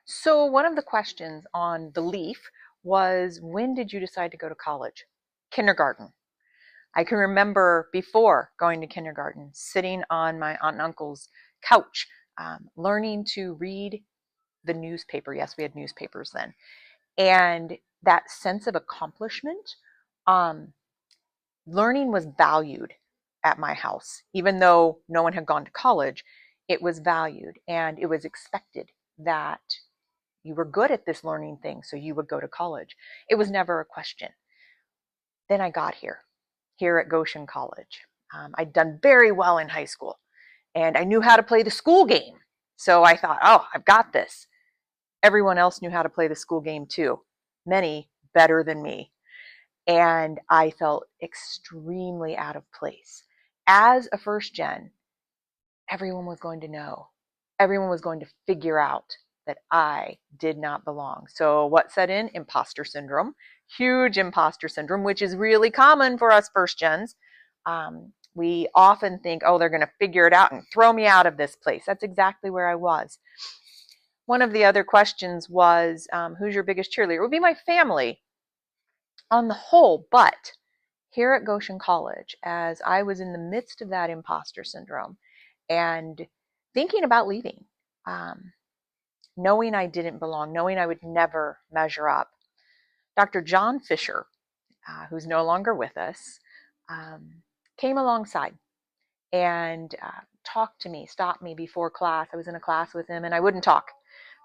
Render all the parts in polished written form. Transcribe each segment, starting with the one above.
So one of the questions on the leaf was, when did you decide to go to college? Kindergarten. I can remember before going to kindergarten, sitting on my aunt and uncle's couch, learning to read the newspaper. Yes, we had newspapers then. And that sense of accomplishment, um, learning was valued at my house. Even though no one had gone to college, it was valued and it was expected that you were good at this learning thing, so you would go to college. It was never a question. Then I got here at Goshen College. I'd done very well in high school and I knew how to play the school game. So I thought, oh, I've got this. Everyone else knew how to play the school game too, many better than me. And I felt extremely out of place. As a first gen, everyone was going to know. Everyone was going to figure out that I did not belong. So what set in? Imposter syndrome. Huge imposter syndrome, which is really common for us first gens. We often think, oh, they're going to figure it out and throw me out of this place. That's exactly where I was. One of the other questions was, who's your biggest cheerleader? It would be my family on the whole, but here at Goshen College, as I was in the midst of that imposter syndrome and thinking about leaving, um, knowing I didn't belong, knowing I would never measure up, Dr. John Fisher, who's no longer with us, came alongside and talked to me, stopped me before class. I was in a class with him and I wouldn't talk.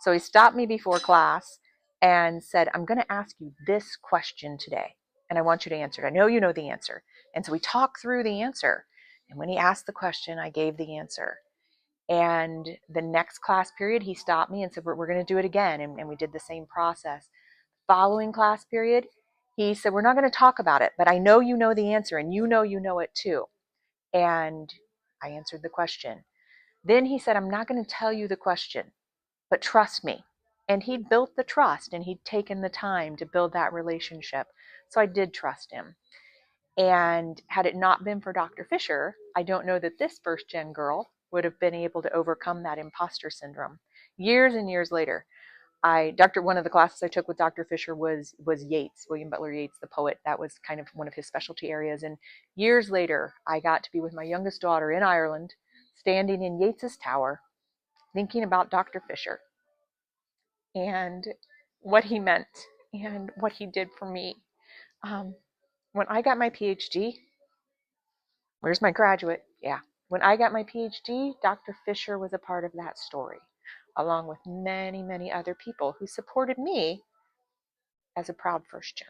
So he stopped me before class and said, I'm going to ask you this question today, and I want you to answer it. I know you know the answer. And so we talked through the answer. And when he asked the question, I gave the answer. And the next class period, he stopped me and said, we're going to do it again. And we did the same process. Following class period, he said, we're not going to talk about it, but I know you know the answer and you know it too. And I answered the question. Then he said, I'm not going to tell you the question, but trust me. And he'd built the trust and he'd taken the time to build that relationship. So I did trust him. And had it not been for Dr. Fisher, I don't know that this first gen girl would have been able to overcome that imposter syndrome. Years and years later, one of the classes I took with Dr. Fisher was Yeats, William Butler Yeats, the poet. That was kind of one of his specialty areas. And years later, I got to be with my youngest daughter in Ireland, standing in Yeats's tower, thinking about Dr. Fisher and what he meant and what he did for me. Um, when I got my PhD, where's my graduate? Yeah. When I got my PhD, Dr. Fisher was a part of that story, along with many, many other people who supported me as a proud first gen.